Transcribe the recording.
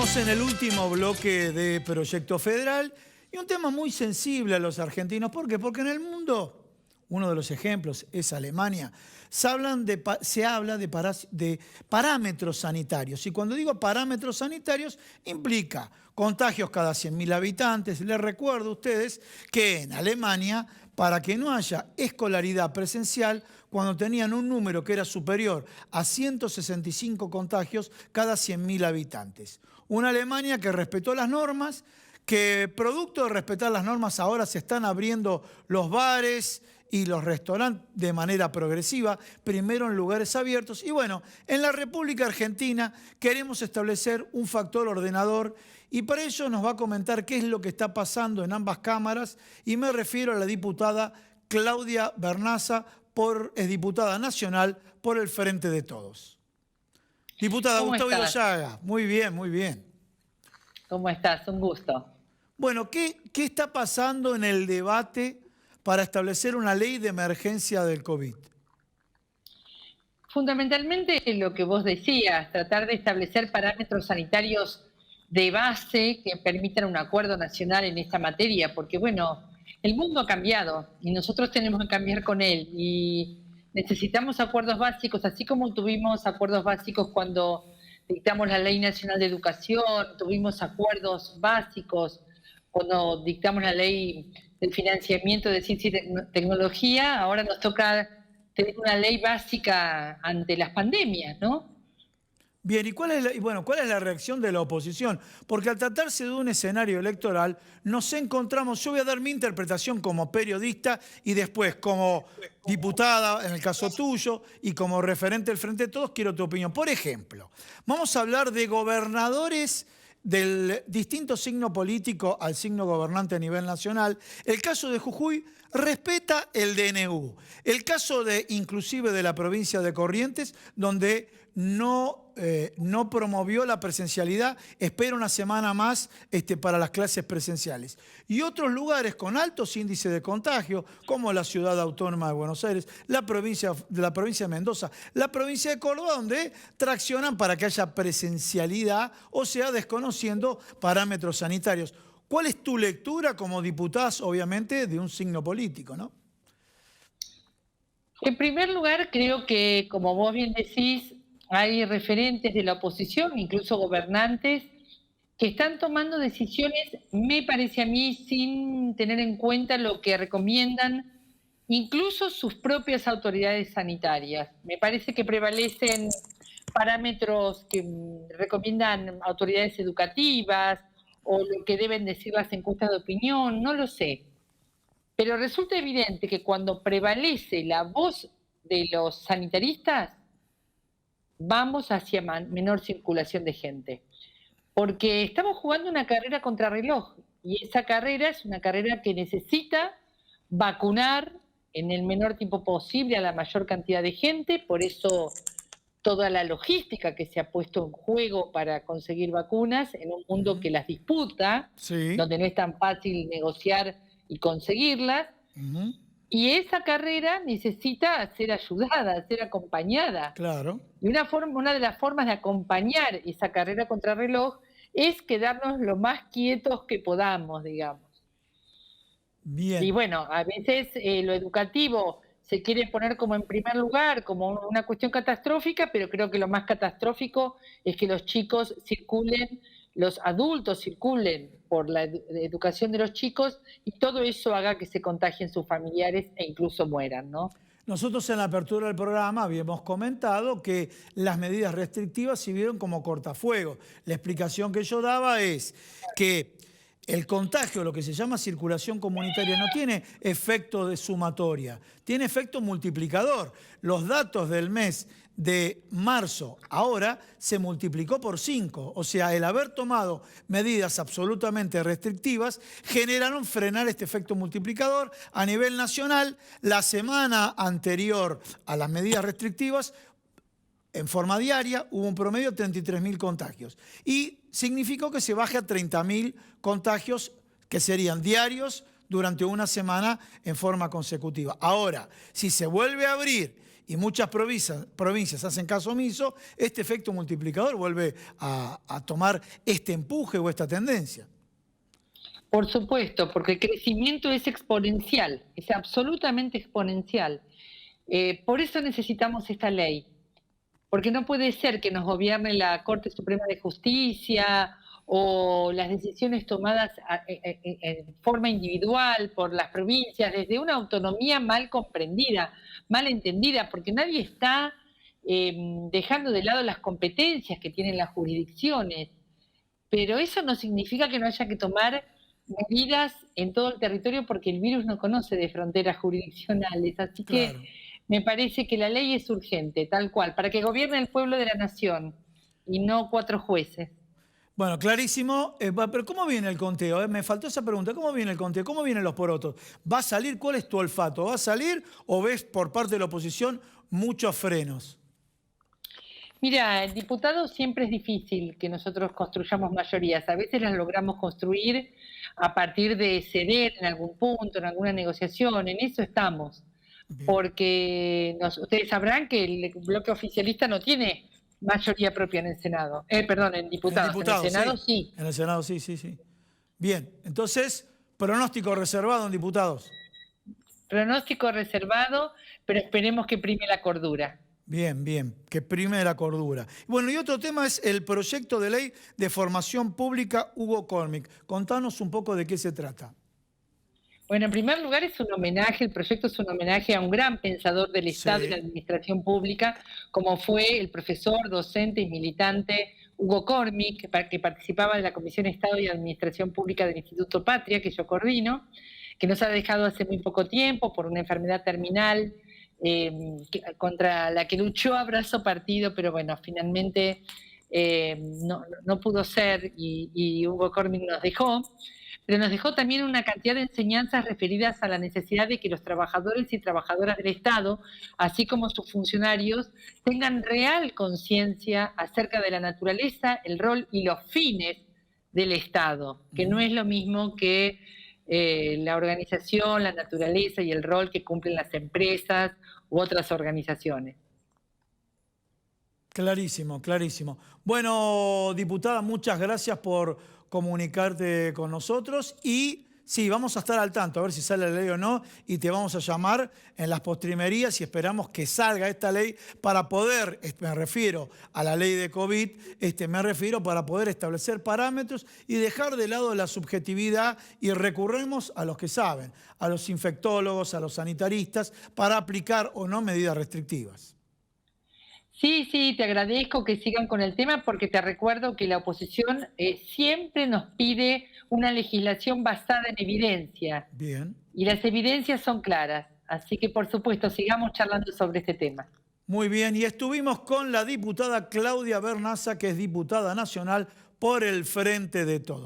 Estamos en el último bloque de Proyecto Federal y un tema muy sensible a los argentinos. ¿Por qué? Porque en el mundo, uno de los ejemplos es Alemania, se habla de parámetros sanitarios. Y cuando digo parámetros sanitarios, implica contagios cada 100.000 habitantes. Les recuerdo a ustedes que en Alemania, para que no haya escolaridad presencial, cuando tenían un número que era superior a 165 contagios cada 100.000 habitantes. Una Alemania que respetó las normas, que producto de respetar las normas ahora se están abriendo los bares y los restaurantes de manera progresiva, primero en lugares abiertos. Y bueno, en la República Argentina queremos establecer un factor ordenador y para ello nos va a comentar qué es lo que está pasando en ambas cámaras y me refiero a la diputada Claudia Vernaza, es diputada nacional por el Frente de Todos. Diputada Gustavo Idoyaga, muy bien, muy bien. ¿Cómo estás? Un gusto. Bueno, ¿qué está pasando en el debate para establecer una ley de emergencia del COVID? Fundamentalmente lo que vos decías, tratar de establecer parámetros sanitarios de base que permitan un acuerdo nacional en esta materia, porque bueno, el mundo ha cambiado y nosotros tenemos que cambiar con él y necesitamos acuerdos básicos, así como tuvimos acuerdos básicos cuando dictamos la Ley Nacional de Educación, tuvimos acuerdos básicos cuando dictamos la Ley del Financiamiento de Ciencia y Tecnología, ahora nos toca tener una ley básica ante las pandemias, ¿no? Bien, ¿y cuál es la reacción de la oposición? Porque al tratarse de un escenario electoral, nos encontramos, yo voy a dar mi interpretación como periodista y después como diputada, en el caso tuyo, y como referente del Frente de Todos, quiero tu opinión. Por ejemplo, vamos a hablar de gobernadores del distinto signo político al signo gobernante a nivel nacional. El caso de Jujuy respeta el DNU. El caso inclusive de la provincia de Corrientes, donde no promovió la presencialidad, espera una semana más para las clases presenciales. Y otros lugares con altos índices de contagio, como la Ciudad Autónoma de Buenos Aires, la provincia de Mendoza, la provincia de Córdoba, donde traccionan para que haya presencialidad, o sea, desconociendo parámetros sanitarios. ¿Cuál es tu lectura como diputada, obviamente, de un signo político, ¿no? En primer lugar, creo que, como vos bien decís, hay referentes de la oposición, incluso gobernantes, que están tomando decisiones, me parece a mí, sin tener en cuenta lo que recomiendan incluso sus propias autoridades sanitarias. Me parece que prevalecen parámetros que recomiendan autoridades educativas o lo que deben decir las encuestas de opinión, no lo sé. Pero resulta evidente que cuando prevalece la voz de los sanitaristas, vamos hacia menor circulación de gente. Porque estamos jugando una carrera contrarreloj y esa carrera es una carrera que necesita vacunar en el menor tiempo posible a la mayor cantidad de gente, por eso toda la logística que se ha puesto en juego para conseguir vacunas en un mundo que las disputa, Sí. donde no es tan fácil negociar y conseguirlas. Y esa carrera necesita ser ayudada, ser acompañada. Claro. Y una de las formas de acompañar esa carrera contrarreloj es quedarnos lo más quietos que podamos, digamos. Bien. Y bueno, a veces lo educativo se quiere poner como en primer lugar, como una cuestión catastrófica, pero creo que lo más catastrófico es que los chicos circulen, los adultos circulen por la educación de los chicos y todo eso haga que se contagien sus familiares e incluso mueran, ¿no? Nosotros en la apertura del programa habíamos comentado que las medidas restrictivas se vieron como cortafuegos. La explicación que yo daba es que el contagio, lo que se llama circulación comunitaria, no tiene efecto de sumatoria, tiene efecto multiplicador. Los datos del mes de marzo ahora se multiplicó por 5. O sea, el haber tomado medidas absolutamente restrictivas generaron frenar este efecto multiplicador. A nivel nacional, la semana anterior a las medidas restrictivas, en forma diaria, hubo un promedio de 33.000 contagios. Y significó que se baje a 30.000 contagios, que serían diarios, durante una semana en forma consecutiva. Ahora, si se vuelve a abrir y muchas provincias hacen caso omiso, este efecto multiplicador vuelve a tomar este empuje o esta tendencia. Por supuesto, porque el crecimiento es exponencial, es absolutamente exponencial. Por eso necesitamos esta ley, porque no puede ser que nos gobierne la Corte Suprema de Justicia o las decisiones tomadas en forma individual por las provincias, desde una autonomía mal comprendida, mal entendida, porque nadie está dejando de lado las competencias que tienen las jurisdicciones, pero eso no significa que no haya que tomar medidas en todo el territorio porque el virus no conoce de fronteras jurisdiccionales, así que Claro. me parece que la ley es urgente, tal cual, para que gobierne el pueblo de la nación y no 4 jueces. Bueno, clarísimo. Pero ¿cómo viene el conteo? Me faltó esa pregunta. ¿Cómo viene el conteo? ¿Cómo vienen los porotos? ¿Va a salir? ¿Cuál es tu olfato? ¿Va a salir o ves por parte de la oposición muchos frenos? Mira, el diputado siempre es difícil que nosotros construyamos mayorías. A veces las logramos construir a partir de ceder en algún punto, en alguna negociación. En eso estamos. Bien. Porque ustedes sabrán que el bloque oficialista no tiene mayoría propia en el Senado. Perdón, en En diputados. En el diputados, Senado sí. sí. En el Senado, sí, sí, sí. Bien, entonces, pronóstico reservado en diputados. Pronóstico reservado, pero esperemos que prime la cordura. Bien, bien, que prime la cordura. Bueno, y otro tema es el proyecto de ley de formación pública Hugo Córmic. Contanos un poco de qué se trata. Bueno, en primer lugar es un homenaje, el proyecto es un homenaje a un gran pensador del Estado y la Sí, administración pública, como fue el profesor, docente y militante Hugo Córmic, que participaba de la Comisión de Estado y Administración Pública del Instituto Patria, que yo coordino, que nos ha dejado hace muy poco tiempo por una enfermedad terminal contra la que luchó a brazo partido, pero bueno, finalmente no pudo ser y Hugo Córmic nos dejó. Pero nos dejó también una cantidad de enseñanzas referidas a la necesidad de que los trabajadores y trabajadoras del Estado, así como sus funcionarios, tengan real conciencia acerca de la naturaleza, el rol y los fines del Estado, que no es lo mismo que la organización, la naturaleza y el rol que cumplen las empresas u otras organizaciones. clarísimo, clarísimo. Bueno, diputada, muchas gracias por comunicarte con nosotros y sí, vamos a estar al tanto, a ver si sale la ley o no, y te vamos a llamar en las postrimerías y esperamos que salga esta ley para poder, me refiero a la ley de COVID, me refiero para poder establecer parámetros y dejar de lado la subjetividad y recurremos a los que saben, a los infectólogos, a los sanitaristas, para aplicar o no medidas restrictivas. Sí, te agradezco que sigan con el tema porque te recuerdo que la oposición siempre nos pide una legislación basada en evidencia Bien. y las evidencias son claras. Así que, por supuesto, sigamos charlando sobre este tema. Muy bien, y estuvimos con la diputada Claudia Bernaza, que es diputada nacional por el Frente de Todos.